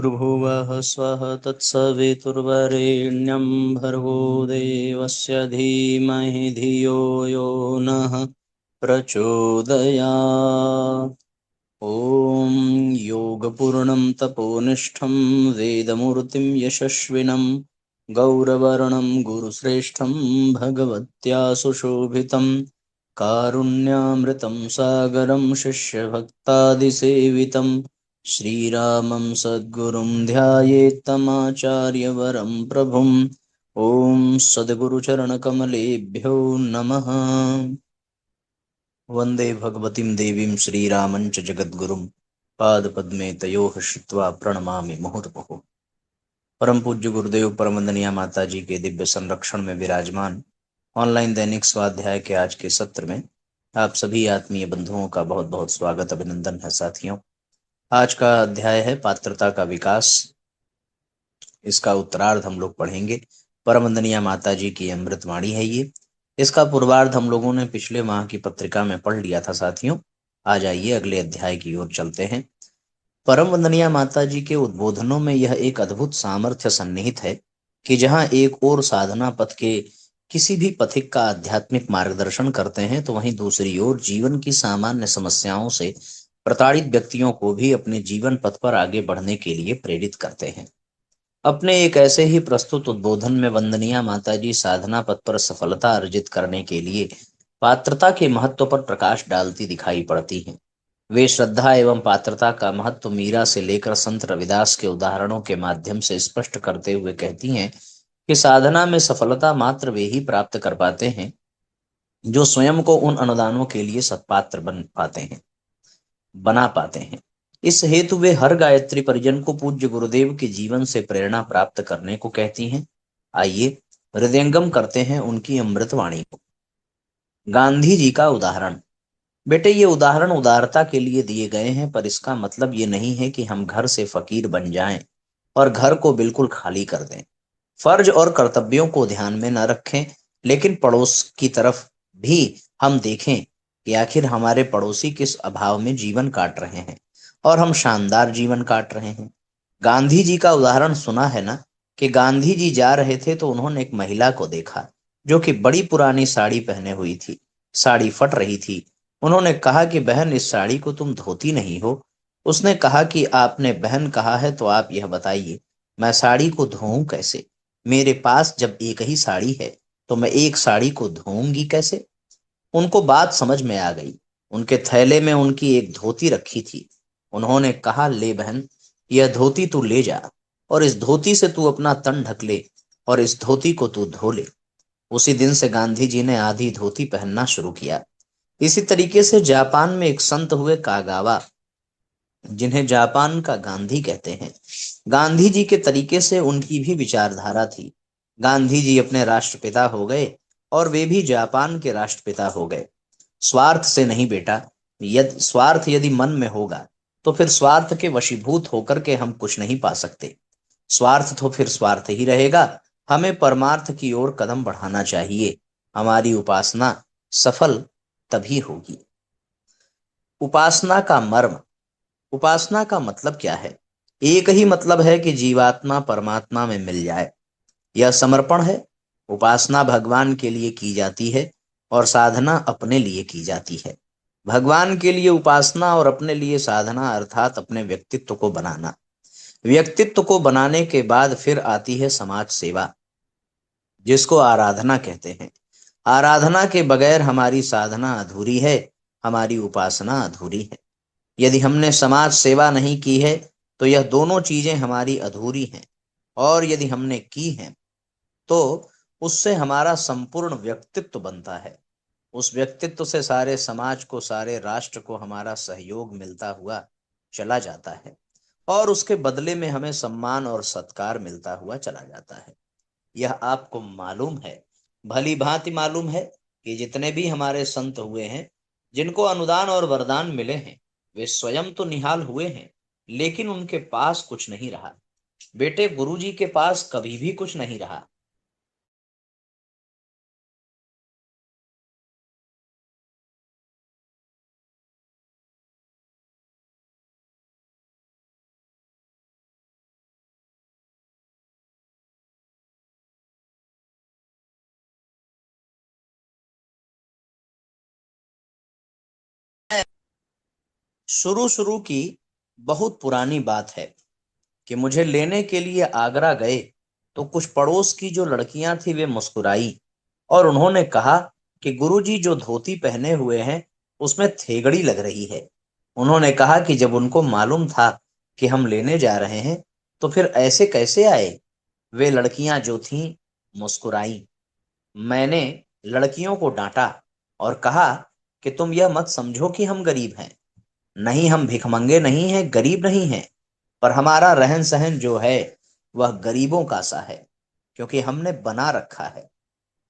भूर्भुवः स्वः तत्सवितुर्वरेण्यं भर्गो देवस्य धीमहि धियो यो नः प्रचोदयात्। ॐ योगपूर्णं तपोनिष्ठं वेदमूर्तिं यशस्विनं गौरवर्णं गुरुश्रेष्ठं भगवत्या सुशोभितं कारुण्यामृतं सागरं शिष्यभक्तादिसेवितं श्रीरामं सद्गुरुं ध्यायेत्तमाचार्यवरं प्रभुम्। ॐ सद्गुरुचरणकमलेभ्यो नमः। वंदे भगवतीं देवीं श्रीरामं च जगद्गुरुं पादपद्मे तयोः श्रित्वा प्रणमामि मुहुर्मुहुः। परम पूज्य गुरुदेव परम वंदनीय माता जी के दिव्य संरक्षण में विराजमान ऑनलाइन दैनिक स्वाध्याय के आज के सत्र में आप सभी आत्मीय बंधुओं का बहुत बहुत स्वागत अभिनंदन है। साथियों, आज का अध्याय है पात्रता का विकास। इसका उत्तरार्ध हम लोग पढ़ेंगे। परम वंदनीय माता जी की अमृतवाणी है ये। इसका पूर्वार्ध हम लोगों ने पिछले माह की पत्रिका में पढ़ लिया था। साथियों, आ जाइए अगले अध्याय की ओर चलते हैं। परम वंदनीय माता जी के उद्बोधनों में यह एक अद्भुत सामर्थ्य सन्निहित है कि जहां एक ओर साधना पथ के किसी भी पथिक का आध्यात्मिक मार्गदर्शन करते हैं, तो वहीं दूसरी ओर जीवन की सामान्य समस्याओं से प्रताड़ित व्यक्तियों को भी अपने जीवन पथ पर आगे बढ़ने के लिए प्रेरित करते हैं। अपने एक ऐसे ही प्रस्तुत उद्बोधन में वंदनीय माताजी साधना पथ पर सफलता अर्जित करने के लिए पात्रता के महत्व पर प्रकाश डालती दिखाई पड़ती हैं। वे श्रद्धा एवं पात्रता का महत्व मीरा से लेकर संत रविदास के उदाहरणों के माध्यम से स्पष्ट करते हुए कहती हैं कि साधना में सफलता मात्र वे ही प्राप्त कर पाते हैं जो स्वयं को उन अनुदानों के लिए सत्पात्र बना पाते हैं। इस हेतु वे हर गायत्री परिजन को पूज्य गुरुदेव के जीवन से प्रेरणा प्राप्त करने को कहती हैं। आइए हृदयंगम करते हैं उनकी अमृत वाणी को। गांधी जी का उदाहरण। बेटे, ये उदाहरण उदारता के लिए दिए गए हैं, पर इसका मतलब ये नहीं है कि हम घर से फकीर बन जाएं और घर को बिल्कुल खाली कर दें। फर्ज और कर्तव्यों को ध्यान में न रखें, लेकिन पड़ोस की तरफ भी हम देखें कि आखिर हमारे पड़ोसी किस अभाव में जीवन काट रहे हैं और हम शानदार जीवन काट रहे हैं। गांधी जी का उदाहरण सुना है ना, कि गांधी जी जा रहे थे तो उन्होंने एक महिला को देखा जो कि बड़ी पुरानी साड़ी पहने हुई थी। साड़ी फट रही थी। उन्होंने कहा कि बहन, इस साड़ी को तुम धोती नहीं हो। उसने कहा कि आपने बहन कहा है तो आप यह बताइए, मैं साड़ी को धोऊं कैसे? मेरे पास जब एक ही साड़ी है तो मैं एक साड़ी को धोऊंगी कैसे? उनको बात समझ में आ गई। उनके थैले में उनकी एक धोती रखी थी। उन्होंने कहा, ले बहन, यह धोती तू ले जा और इस धोती से तू अपना तन ढक ले और इस धोती को तू धो ले। उसी दिन से गांधी जी ने आधी धोती पहनना शुरू किया। इसी तरीके से जापान में एक संत हुए कागावा, जिन्हें जापान का गांधी कहते हैं। गांधी जी के तरीके से उनकी भी विचारधारा थी। गांधी जी अपने राष्ट्रपिता हो गए और वे भी जापान के राष्ट्रपिता हो गए। स्वार्थ से नहीं बेटा। स्वार्थ यदि मन में होगा तो फिर स्वार्थ के वशीभूत होकर के हम कुछ नहीं पा सकते। स्वार्थ तो फिर स्वार्थ ही रहेगा। हमें परमार्थ की ओर कदम बढ़ाना चाहिए। हमारी उपासना सफल तभी होगी। उपासना का मर्म। उपासना का मतलब क्या है? एक ही मतलब है कि जीवात्मा परमात्मा में मिल जाए। यह समर्पण है। उपासना भगवान के लिए की जाती है और साधना अपने लिए की जाती है। भगवान के लिए उपासना और अपने लिए साधना, अर्थात अपने व्यक्तित्व को बनाना। व्यक्तित्व को बनाने के बाद फिर आती है समाज सेवा, जिसको आराधना कहते हैं। आराधना के बगैर हमारी साधना अधूरी है, हमारी उपासना अधूरी है। यदि हमने समाज सेवा नहीं की है तो यह दोनों चीजें हमारी अधूरी हैं, और यदि हमने की हैं तो उससे हमारा संपूर्ण व्यक्तित्व बनता है। उस व्यक्तित्व से सारे समाज को, सारे राष्ट्र को हमारा सहयोग मिलता हुआ चला जाता है और उसके बदले में हमें सम्मान और सत्कार मिलता हुआ चला जाता है। यह आपको मालूम है, भली भांति मालूम है, कि जितने भी हमारे संत हुए हैं, जिनको अनुदान और वरदान मिले हैं, वे स्वयं तो निहाल हुए हैं, लेकिन उनके पास कुछ नहीं रहा। बेटे, गुरु जी के पास कभी भी कुछ नहीं रहा। शुरू शुरू की बहुत पुरानी बात है कि मुझे लेने के लिए आगरा गए तो कुछ पड़ोस की जो लड़कियां थी वे मुस्कुराई और उन्होंने कहा कि गुरुजी जो धोती पहने हुए हैं उसमें थेगड़ी लग रही है। उन्होंने कहा कि जब उनको मालूम था कि हम लेने जा रहे हैं तो फिर ऐसे कैसे आए। वे लड़कियां जो थीं मुस्कुराई। मैंने लड़कियों को डांटा और कहा कि तुम यह मत समझो कि हम गरीब हैं। नहीं, हम भिखमंगे नहीं हैं, गरीब नहीं हैं, पर हमारा रहन सहन जो है वह गरीबों का सा है, क्योंकि हमने बना रखा है।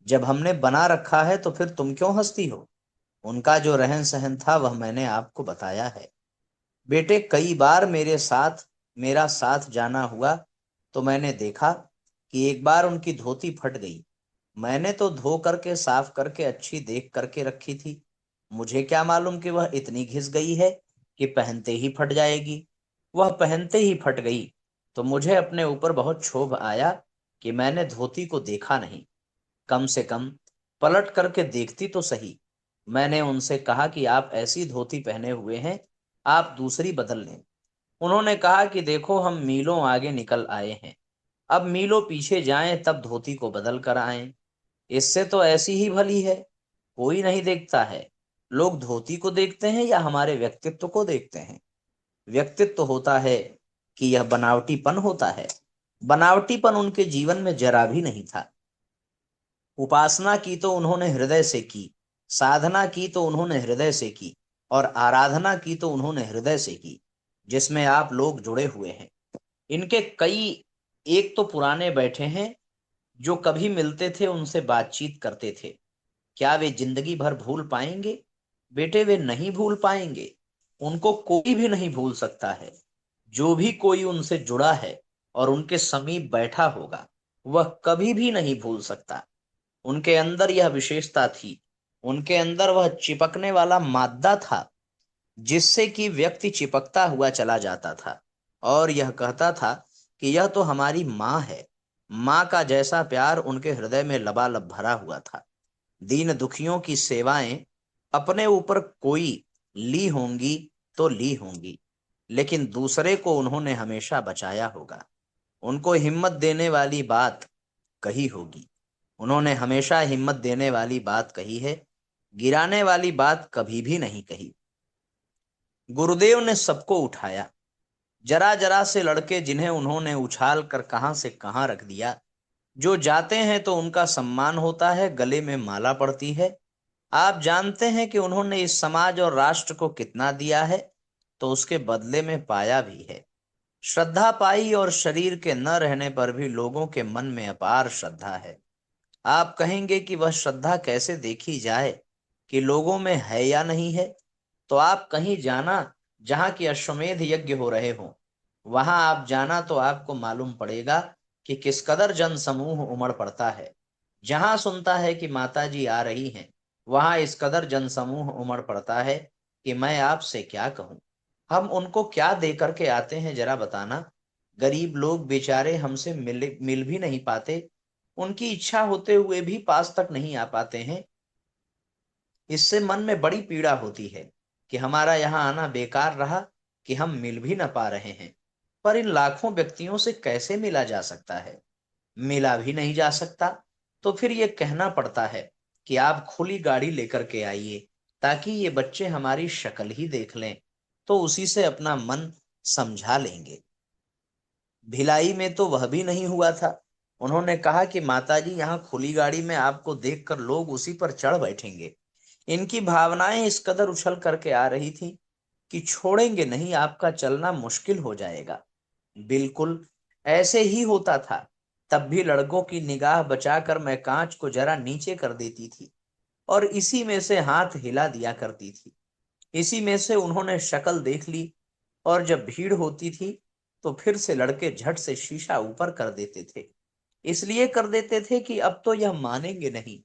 जब हमने बना रखा है तो फिर तुम क्यों हंसती हो। उनका जो रहन सहन था वह मैंने आपको बताया है। बेटे, कई बार मेरा साथ जाना हुआ तो मैंने देखा कि एक बार उनकी धोती फट गई। मैंने तो धो करके साफ करके अच्छी देख करके रखी थी। मुझे क्या मालूम कि वह इतनी घिस गई है कि पहनते ही फट जाएगी। वह पहनते ही फट गई तो मुझे अपने ऊपर बहुत क्षोभ आया कि मैंने धोती को देखा नहीं। कम से कम पलट करके देखती तो सही। मैंने उनसे कहा कि आप ऐसी धोती पहने हुए हैं, आप दूसरी बदल लें। उन्होंने कहा कि देखो, हम मीलों आगे निकल आए हैं, अब मीलों पीछे जाएं तब धोती को बदल कर आएं। इससे तो ऐसी ही भली है। कोई नहीं देखता है। लोग धोती को देखते हैं या हमारे व्यक्तित्व को देखते हैं। व्यक्तित्व होता है कि यह बनावटीपन होता है। बनावटीपन उनके जीवन में जरा भी नहीं था। उपासना की तो उन्होंने हृदय से की, साधना की तो उन्होंने हृदय से की, और आराधना की तो उन्होंने हृदय से की, जिसमें आप लोग जुड़े हुए हैं। इनके कई एक तो पुराने बैठे हैं जो कभी मिलते थे उनसे बातचीत करते थे। क्या वे जिंदगी भर भूल पाएंगे। बेटे, वे नहीं भूल पाएंगे। उनको कोई भी नहीं भूल सकता है। जो भी कोई उनसे जुड़ा है और उनके समीप बैठा होगा वह कभी भी नहीं भूल सकता। उनके अंदर यह विशेषता थी। उनके अंदर वह चिपकने वाला मादा था जिससे कि व्यक्ति चिपकता हुआ चला जाता था और यह कहता था कि यह तो हमारी माँ है। माँ का जैसा प्यार उनके हृदय में लबालब भरा हुआ था। दीन दुखियों की सेवाएं अपने ऊपर कोई ली होंगी तो ली होंगी, लेकिन दूसरे को उन्होंने हमेशा बचाया होगा। उनको हिम्मत देने वाली बात कही होगी। उन्होंने हमेशा हिम्मत देने वाली बात कही है, गिराने वाली बात कभी भी नहीं कही। गुरुदेव ने सबको उठाया। जरा जरा से लड़के जिन्हें उन्होंने उछाल कर कहां से कहां रख दिया। जो जाते हैं तो उनका सम्मान होता है, गले में माला पड़ती है। आप जानते हैं कि उन्होंने इस समाज और राष्ट्र को कितना दिया है, तो उसके बदले में पाया भी है। श्रद्धा पाई और शरीर के न रहने पर भी लोगों के मन में अपार श्रद्धा है। आप कहेंगे कि वह श्रद्धा कैसे देखी जाए, कि लोगों में है या नहीं है। तो आप कहीं जाना जहां की अश्वमेध यज्ञ हो रहे हो, वहां आप जाना तो आपको मालूम पड़ेगा कि किस कदर जन समूह उमड़ पड़ता है। जहां सुनता है कि माता जी आ रही हैं, वहां इस कदर जन समूह उमड़ पड़ता है कि मैं आपसे क्या कहूं। हम उनको क्या दे करके आते हैं जरा बताना। गरीब लोग बेचारे हमसे मिल भी नहीं पाते। उनकी इच्छा होते हुए भी पास तक नहीं आ पाते हैं। इससे मन में बड़ी पीड़ा होती है कि हमारा यहाँ आना बेकार रहा, कि हम मिल भी न पा रहे हैं। पर इन लाखों व्यक्तियों से कैसे मिला जा सकता है। मिला भी नहीं जा सकता तो फिर ये कहना पड़ता है कि आप खुली गाड़ी लेकर के आइए, ताकि ये बच्चे हमारी शक्ल ही देख लें तो उसी से अपना मन समझा लेंगे। भिलाई में तो वह भी नहीं हुआ था। उन्होंने कहा कि माताजी, यहाँ खुली गाड़ी में आपको देखकर लोग उसी पर चढ़ बैठेंगे। इनकी भावनाएं इस कदर उछल करके आ रही थी कि छोड़ेंगे नहीं, आपका चलना मुश्किल हो जाएगा। बिल्कुल ऐसे ही होता था। तब भी लड़कों की निगाह बचाकर मैं कांच को जरा नीचे कर देती थी और इसी में से हाथ हिला दिया करती थी। इसी में से उन्होंने शक्ल देख ली और जब भीड़ होती थी तो फिर से लड़के झट से शीशा ऊपर कर देते थे। इसलिए कर देते थे कि अब तो यह मानेंगे नहीं,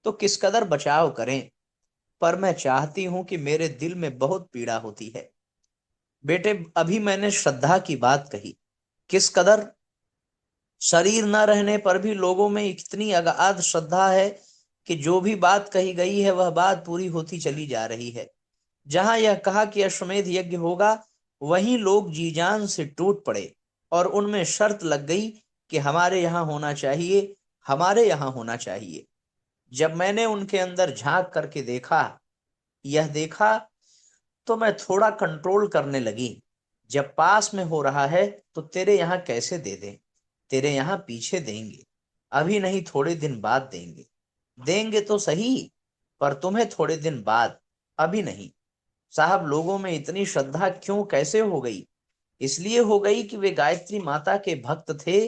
तो किस कदर बचाव करें। पर मैं चाहती हूं कि मेरे दिल में बहुत पीड़ा होती है। बेटे, अभी मैंने श्रद्धा की बात कही। किस कदर शरीर न रहने पर भी लोगों में इतनी अगाध श्रद्धा है कि जो भी बात कही गई है वह बात पूरी होती चली जा रही है। जहां यह कहा कि अश्वमेध यज्ञ होगा, वहीं लोग जी जान से टूट पड़े और उनमें शर्त लग गई कि हमारे यहाँ होना चाहिए, हमारे यहाँ होना चाहिए। जब मैंने उनके अंदर झांक करके देखा तो मैं थोड़ा कंट्रोल करने लगी। जब पास में हो रहा है तो तेरे यहाँ कैसे दे दें, तेरे यहाँ पीछे देंगे, अभी नहीं थोड़े दिन बाद देंगे। देंगे तो सही, पर तुम्हें थोड़े दिन बाद, अभी नहीं। साहब, लोगों में इतनी श्रद्धा क्यों कैसे हो गई? इसलिए हो गई कि वे गायत्री माता के भक्त थे।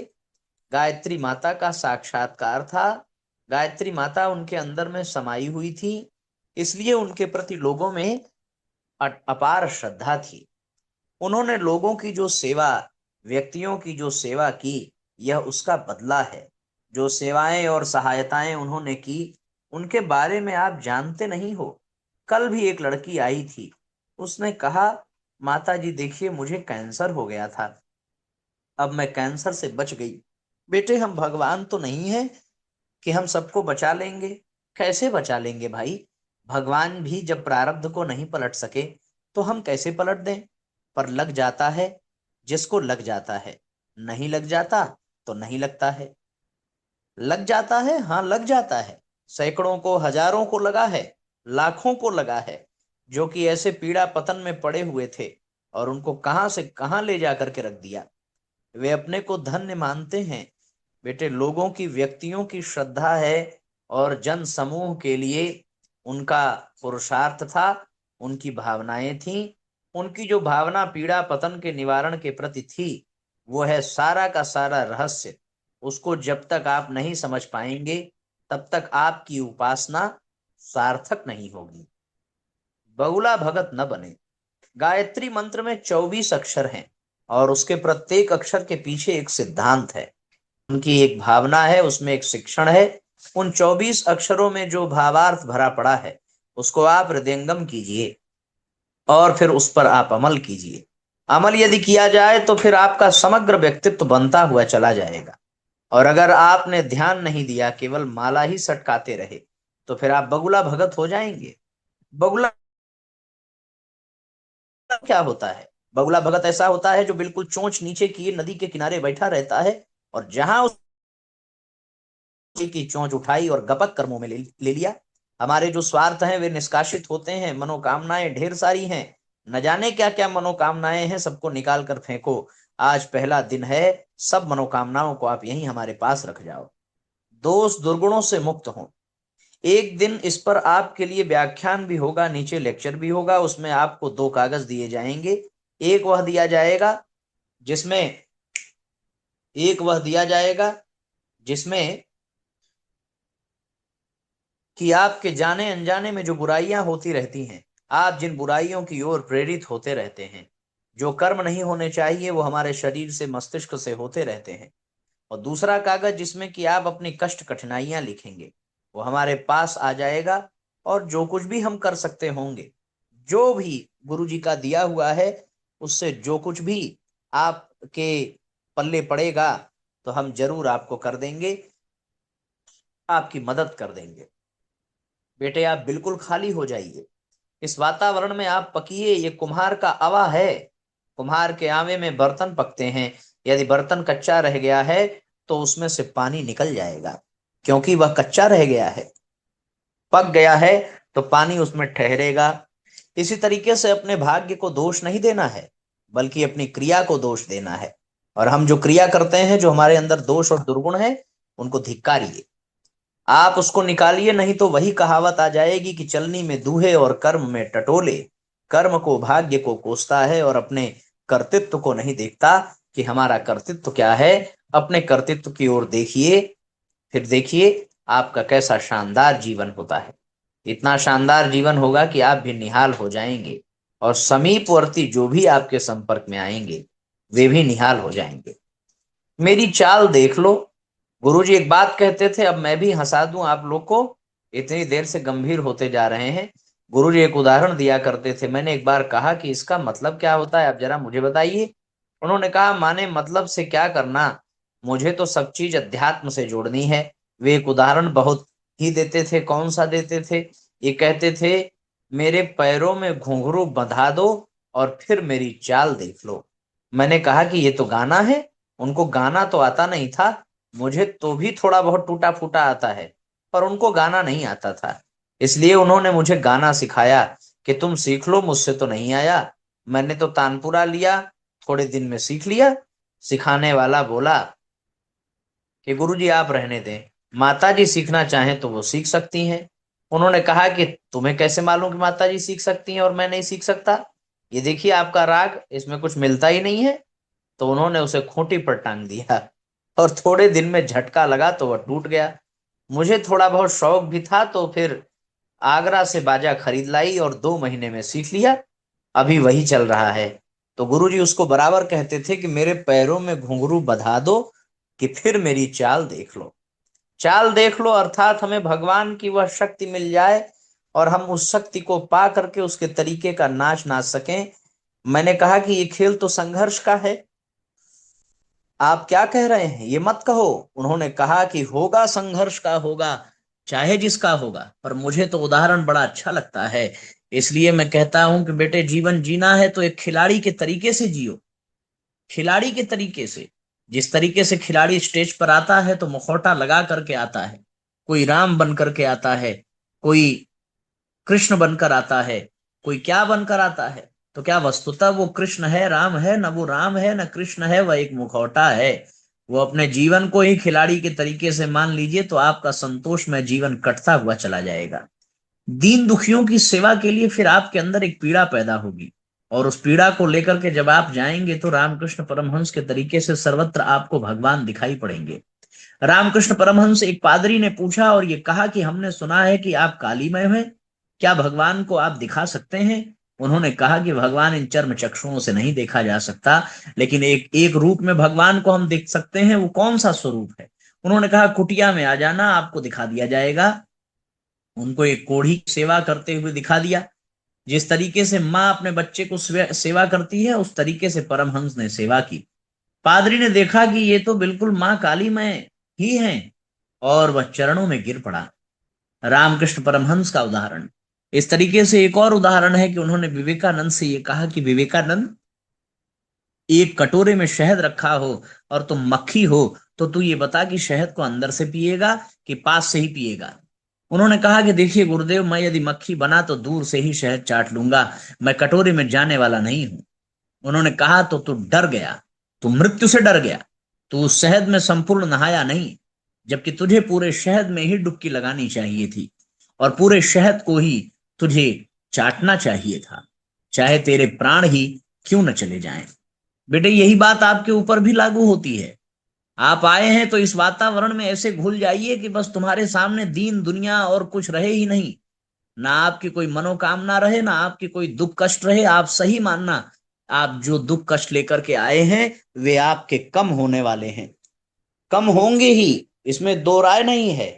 गायत्री माता का साक्षात्कार था। गायत्री माता उनके अंदर में समाई हुई थी, इसलिए उनके प्रति लोगों में अपार श्रद्धा थी। उन्होंने लोगों की जो सेवा, व्यक्तियों की जो सेवा की, यह उसका बदला है। जो सेवाएं और सहायताएं उन्होंने की, उनके बारे में आप जानते नहीं हो। कल भी एक लड़की आई थी, उसने कहा, माता जी देखिए, मुझे कैंसर हो गया था, अब मैं कैंसर से बच गई। बेटे, हम भगवान तो नहीं है कि हम सबको बचा लेंगे। कैसे बचा लेंगे भाई? भगवान भी जब प्रारब्ध को नहीं पलट सके तो हम कैसे पलट दें? पर लग जाता है जिसको लग जाता है, नहीं लग जाता तो नहीं लगता है। लग जाता है, हाँ लग जाता है। सैकड़ों को, हजारों को लगा है, लाखों को लगा है, जो कि ऐसे पीड़ा पतन में पड़े हुए थे और उनको कहां से कहां ले जा करके रख दिया। वे अपने को धन्य मानते हैं। बेटे, लोगों की, व्यक्तियों की श्रद्धा है और जन समूह के लिए उनका पुरुषार्थ था, उनकी भावनाएं थी। उनकी जो भावना पीड़ा पतन के निवारण के प्रति थी, वो है सारा का सारा रहस्य। उसको जब तक आप नहीं समझ पाएंगे, तब तक आपकी उपासना सार्थक नहीं होगी। बगुला भगत न बने। गायत्री मंत्र में 24 अक्षर हैं और उसके प्रत्येक अक्षर के पीछे एक सिद्धांत है, उनकी एक भावना है, उसमें एक शिक्षण है। उन 24 अक्षरों में जो भावार्थ भरा पड़ा है, उसको आप हृदयंगम कीजिए और फिर उस पर आप अमल कीजिए। अमल यदि किया जाए तो फिर आपका समग्र व्यक्तित्व बनता हुआ चला जाएगा। और अगर आपने ध्यान नहीं दिया, केवल माला ही सटकाते रहे, तो फिर आप बगुला भगत हो जाएंगे। बगुला क्या होता है? बगुला भगत ऐसा होता है जो बिल्कुल चोंच नीचे किए नदी के किनारे बैठा रहता है, और जहां की चोंच उठाई और गपक कर मुंह में ले लिया। हमारे जो स्वार्थ हैं वे निष्कासित होते हैं, मनोकामनाएं ढेर सारी हैं, न जाने क्या क्या मनोकामनाएं हैं, सबको निकाल कर फेंको। आज पहला दिन है, सब मनोकामनाओं को आप यहीं हमारे पास रख जाओ। दोष दुर्गुणों से मुक्त हो। एक दिन इस पर आपके लिए व्याख्यान भी होगा, नीचे लेक्चर भी होगा। उसमें आपको 2 कागज दिए जाएंगे। एक वह दिया जाएगा जिसमें एक वह दिया जाएगा जिसमें कि आपके जाने अनजाने में जो बुराइयां होती रहती हैं, आप जिन बुराइयों की ओर प्रेरित होते रहते हैं, जो कर्म नहीं होने चाहिए वो हमारे शरीर से, मस्तिष्क से होते रहते हैं। और दूसरा कागज जिसमें कि आप अपनी कष्ट कठिनाइयां लिखेंगे, वो हमारे पास आ जाएगा। और जो कुछ भी हम कर सकते होंगे, जो भी गुरु जी का दिया हुआ है, उससे जो कुछ भी आपके पल्ले पड़ेगा, तो हम जरूर आपको कर देंगे, आपकी मदद कर देंगे। बेटे, आप बिल्कुल खाली हो जाइए। इस वातावरण में आप पकिए। ये कुम्हार का आवा है। कुम्हार के आवे में बर्तन पकते हैं। यदि बर्तन कच्चा रह गया है तो उसमें से पानी निकल जाएगा, क्योंकि वह कच्चा रह गया है। पक गया है तो पानी उसमें ठहरेगा। इसी तरीके से अपने भाग्य को दोष नहीं देना है, बल्कि अपनी क्रिया को दोष देना है। और हम जो क्रिया करते हैं, जो हमारे अंदर दोष और दुर्गुण है, उनको धिक्कारिए। आप उसको निकालिए, नहीं तो वही कहावत आ जाएगी कि चलनी में दूहे और कर्म में टटोले। कर्म को, भाग्य को कोसता है और अपने कर्तृत्व को नहीं देखता कि हमारा कर्तृत्व क्या है। अपने कर्तृत्व की ओर देखिए, फिर देखिए आपका कैसा शानदार जीवन होता है। इतना शानदार जीवन होगा कि आप भी निहाल हो जाएंगे, और समीपवर्ती जो भी आपके संपर्क में आएंगे, वे भी निहाल हो जाएंगे। मेरी चाल देख लो। गुरुजी एक बात कहते थे, अब मैं भी हंसा दूं आप लोग को, इतनी देर से गंभीर होते जा रहे हैं। गुरुजी एक उदाहरण दिया करते थे। मैंने एक बार कहा कि इसका मतलब क्या होता है, आप जरा मुझे बताइए। उन्होंने कहा, माने मतलब से क्या करना, मुझे तो सब चीज अध्यात्म से जोड़नी है। वे एक उदाहरण बहुत ही देते थे। कौन सा देते थे? ये कहते थे मेरे पैरों में घुंघरू बंधा दो और फिर मेरी चाल देख लो। मैंने कहा कि ये तो गाना है। उनको गाना तो आता नहीं था, मुझे तो भी थोड़ा बहुत टूटा फूटा आता है, पर उनको गाना नहीं आता था। इसलिए उन्होंने मुझे गाना सिखाया कि तुम सीख लो, मुझसे तो नहीं आया। मैंने तो तानपुरा लिया, थोड़े दिन में सीख लिया। सिखाने वाला बोला कि गुरुजी आप रहने दें, माता जी सीखना चाहें तो वो सीख सकती हैं। उन्होंने कहा कि तुम्हें कैसे मालूम कि माता जी सीख सकती हैं और मैं नहीं सीख सकता? ये देखिए आपका राग, इसमें कुछ मिलता ही नहीं है। तो उन्होंने उसे खूंटी पर टांग दिया और थोड़े दिन में झटका लगा तो वह टूट गया। मुझे थोड़ा बहुत शौक भी था, तो फिर आगरा से बाजा खरीद लाई और 2 महीने में सीख लिया। अभी वही चल रहा है। तो गुरुजी उसको बराबर कहते थे कि मेरे पैरों में घुंघरू बंधा दो कि फिर मेरी चाल देख लो। चाल देख लो अर्थात हमें भगवान की वह शक्ति मिल जाए और हम उस शक्ति को पा करके उसके तरीके का नाच नाच सकें। मैंने कहा कि ये खेल तो संघर्ष का है। आप क्या कह रहे हैं, ये मत कहो। उन्होंने कहा कि होगा, संघर्ष का होगा, चाहे जिसका होगा, पर मुझे तो उदाहरण बड़ा अच्छा लगता है। इसलिए मैं कहता हूं कि बेटे, जीवन जीना है तो एक खिलाड़ी के तरीके से जियो। खिलाड़ी के तरीके से, जिस तरीके से खिलाड़ी स्टेज पर आता है तो मुखौटा लगा करके आता है। कोई राम बन करके आता है, कोई कृष्ण बनकर आता है, कोई क्या बनकर आता है। तो क्या वस्तुतः वो कृष्ण है, राम है? न वो राम है न कृष्ण है, वह एक मुखौटा है। वो अपने जीवन को ही खिलाड़ी के तरीके से मान लीजिए तो आपका संतोषमय जीवन कटता हुआ चला जाएगा। दीन दुखियों की सेवा के लिए फिर आपके अंदर एक पीड़ा पैदा होगी, और उस पीड़ा को लेकर के जब आप जाएंगे तो रामकृष्ण परमहंस के तरीके से सर्वत्र आपको भगवान दिखाई पड़ेंगे। रामकृष्ण परमहंस, एक पादरी ने पूछा और ये कहा कि हमने सुना है कि आप कालीमय हैं, क्या भगवान को आप दिखा सकते हैं? उन्होंने कहा कि भगवान इन चर्म चक्षुओं से नहीं देखा जा सकता, लेकिन एक एक रूप में भगवान को हम देख सकते हैं। वो कौन सा स्वरूप है? उन्होंने कहा कुटिया में आ जाना, आपको दिखा दिया जाएगा। उनको एक कोढ़ी की सेवा करते हुए दिखा दिया। जिस तरीके से माँ अपने बच्चे को सेवा करती है, उस तरीके से परमहंस ने सेवा की। पादरी ने देखा कि ये तो बिल्कुल माँ काली मैं ही हैं, और वह चरणों में गिर पड़ा। रामकृष्ण परमहंस का उदाहरण। इस तरीके से एक और उदाहरण है कि उन्होंने विवेकानंद से ये कहा कि विवेकानंद, एक कटोरे में शहद रखा हो और तुम मक्खी हो, तो तू ये बता कि शहद को अंदर से पिएगा कि पास से ही पिएगा? उन्होंने कहा कि देखिए गुरुदेव, मैं यदि मक्खी बना तो दूर से ही शहद चाट लूंगा, मैं कटोरे में जाने वाला नहीं हूं। उन्होंने कहा तो तू डर गया, तू मृत्यु से डर गया, तू उस शहद में संपूर्ण नहाया नहीं, जबकि तुझे पूरे शहद में ही डुबकी लगानी चाहिए थी और पूरे शहद को ही तुझे चाटना चाहिए था, चाहे तेरे प्राण ही क्यों न चले जाएं। बेटे, यही बात आपके ऊपर भी लागू होती है। आप आए हैं तो इस वातावरण में ऐसे घुल जाइए कि बस तुम्हारे सामने दीन दुनिया और कुछ रहे ही नहीं। ना आपकी कोई मनोकामना रहे, ना आपकी कोई दुख कष्ट रहे। आप सही मानना, आप जो दुख कष्ट लेकर के आए हैं वे आपके कम होने वाले हैं, कम होंगे ही, इसमें दो राय नहीं है।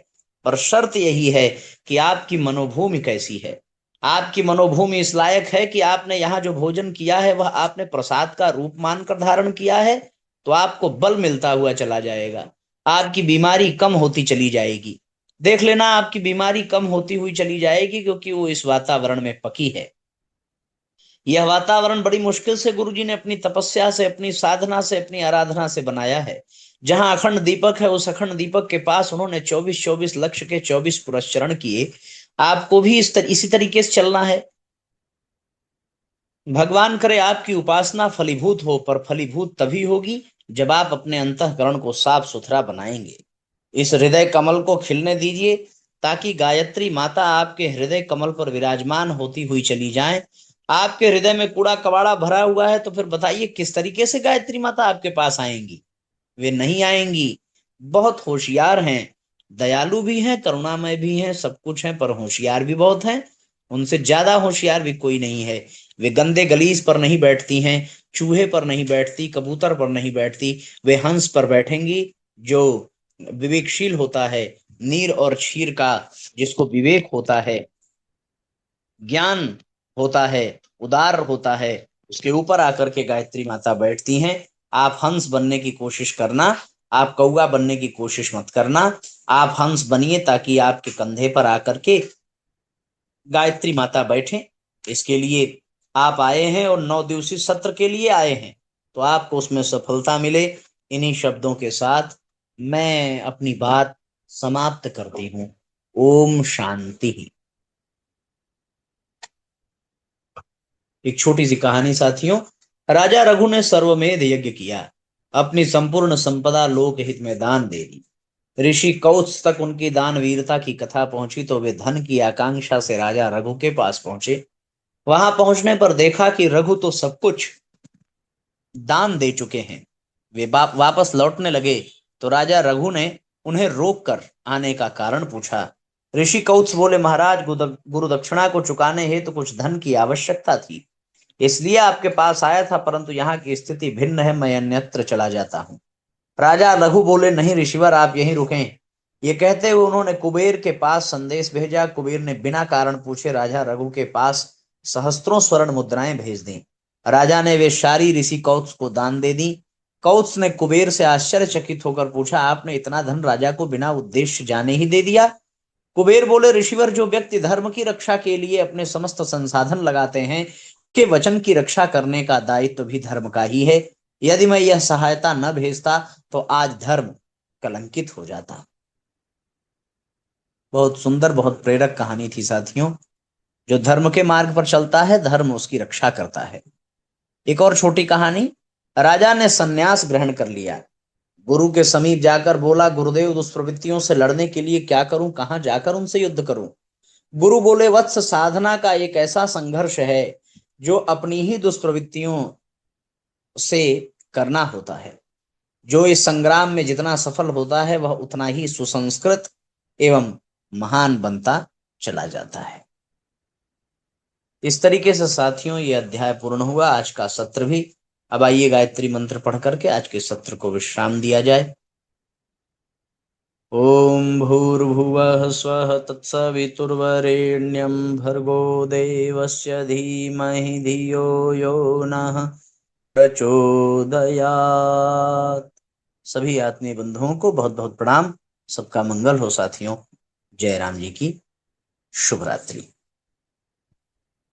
पर शर्त यही है कि आपकी मनोभूमि कैसी है। आपकी मनोभूमि इस लायक है कि आपने यहाँ जो भोजन किया है वह आपने प्रसाद का रूप मानकर धारण किया है, तो आपको बल मिलता हुआ चला जाएगा, आपकी बीमारी कम होती चली जाएगी। देख लेना, आपकी बीमारी कम होती हुई चली जाएगी, क्योंकि वो इस वातावरण में पकी है। यह वातावरण बड़ी मुश्किल से गुरुजी ने अपनी तपस्या से, अपनी साधना से, अपनी आराधना से बनाया है। जहां अखंड दीपक है, उस अखंड दीपक के पास उन्होंने 24-24 लक्ष्य के 24 पुरस्चरण किए। आपको भी इसी तरीके से चलना है। भगवान करे आपकी उपासना फलीभूत हो, पर फलीभूत तभी होगी जब आप अपने अंतःकरण को साफ सुथरा बनाएंगे। इस हृदय कमल को खिलने दीजिए, ताकि गायत्री माता आपके हृदय कमल पर विराजमान होती हुई चली जाए। आपके हृदय में कूड़ा कबाड़ा भरा हुआ है तो फिर बताइए किस तरीके से गायत्री माता आपके पास आएंगी? वे नहीं आएंगी। बहुत होशियार हैं, दयालु भी हैं, करुणामय भी हैं, सब कुछ हैं, पर होशियार भी बहुत हैं। उनसे ज्यादा होशियार भी कोई नहीं है। वे गंदे गलीज पर नहीं बैठती हैं, चूहे पर नहीं बैठती, कबूतर पर नहीं बैठती, वे हंस पर बैठेंगी। जो विवेकशील होता है, नीर और क्षीर का जिसको विवेक होता है, ज्ञान होता है, उदार होता है, उसके ऊपर आकर के गायत्री माता बैठती हैं। आप हंस बनने की कोशिश करना, आप कौवा बनने की कोशिश मत करना। आप हंस बनिए ताकि आपके कंधे पर आकर के गायत्री माता बैठे, इसके लिए आप आए हैं और 9 दिवसीय सत्र के लिए आए हैं, तो आपको उसमें सफलता मिले। इन्हीं शब्दों के साथ मैं अपनी बात समाप्त करती हूँ। ओम शांति। एक छोटी सी कहानी साथियों। राजा रघु ने सर्वमेध यज्ञ किया, अपनी संपूर्ण संपदा लोक हित में दान दे दी। ऋषि कौत्स तक उनकी दान वीरता की कथा पहुंची तो वे धन की आकांक्षा से राजा रघु के पास पहुंचे। वहां पहुंचने पर देखा कि रघु तो सब कुछ दान दे चुके हैं। वे वापस लौटने लगे तो राजा रघु ने उन्हें रोक कर आने का कारण पूछा। ऋषि कौत्स बोले, महाराज, गुरु दक्षिणा को चुकाने हेतु तो कुछ धन की आवश्यकता थी, इसलिए आपके पास आया था, परंतु यहाँ की स्थिति भिन्न है, मैं अन्यत्र चला जाता हूँ। राजा रघु बोले, नहीं ऋषिवर, आप यहीं रुकें। ये कहते हुए उन्होंने कुबेर के पास संदेश भेजा। कुबेर ने बिना कारण पूछे राजा रघु के पास सहस्त्रों स्वर्ण मुद्राएं भेज दी। राजा ने वे सारी ऋषि कौत्स को दान दे दी। कौत्स ने कुबेर से आश्चर्यचकित होकर पूछा, आपने इतना धन राजा को बिना उद्देश्य जाने ही दे दिया? कुबेर बोले, ऋषिवर, जो व्यक्ति धर्म की रक्षा के लिए अपने समस्त संसाधन लगाते हैं, के वचन की रक्षा करने का दायित्व भी धर्म का ही है। यदि मैं यह सहायता न भेजता तो आज धर्म कलंकित हो जाता। बहुत सुंदर, बहुत प्रेरक कहानी थी साथियों। जो धर्म के मार्ग पर चलता है, धर्म उसकी रक्षा करता है। एक और छोटी कहानी। राजा ने संन्यास ग्रहण कर लिया। गुरु के समीप जाकर बोला, गुरुदेव, दुष्प्रवृत्तियों से लड़ने के लिए क्या करूं, कहां जाकर उनसे युद्ध करूं? गुरु बोले, वत्स, साधना का एक ऐसा संघर्ष है जो अपनी ही दुष्प्रवृत्तियों से करना होता है। जो इस संग्राम में जितना सफल होता है, वह उतना ही सुसंस्कृत एवं महान बनता चला जाता है। इस तरीके से साथियों ये अध्याय पूर्ण हुआ, आज का सत्र भी। अब आइए गायत्री मंत्र पढ़ करके आज के सत्र को विश्राम दिया जाए। ओम भूर्भुवः स्वः तत्सवितुर्वरेण्यं भर्गो देवस्य धीमहि धियो यो नः प्रचोदयात्। सभी आत्मीय बंधुओं को बहुत बहुत प्रणाम। सबका मंगल हो साथियों। जय राम जी की शुभ रात्रि।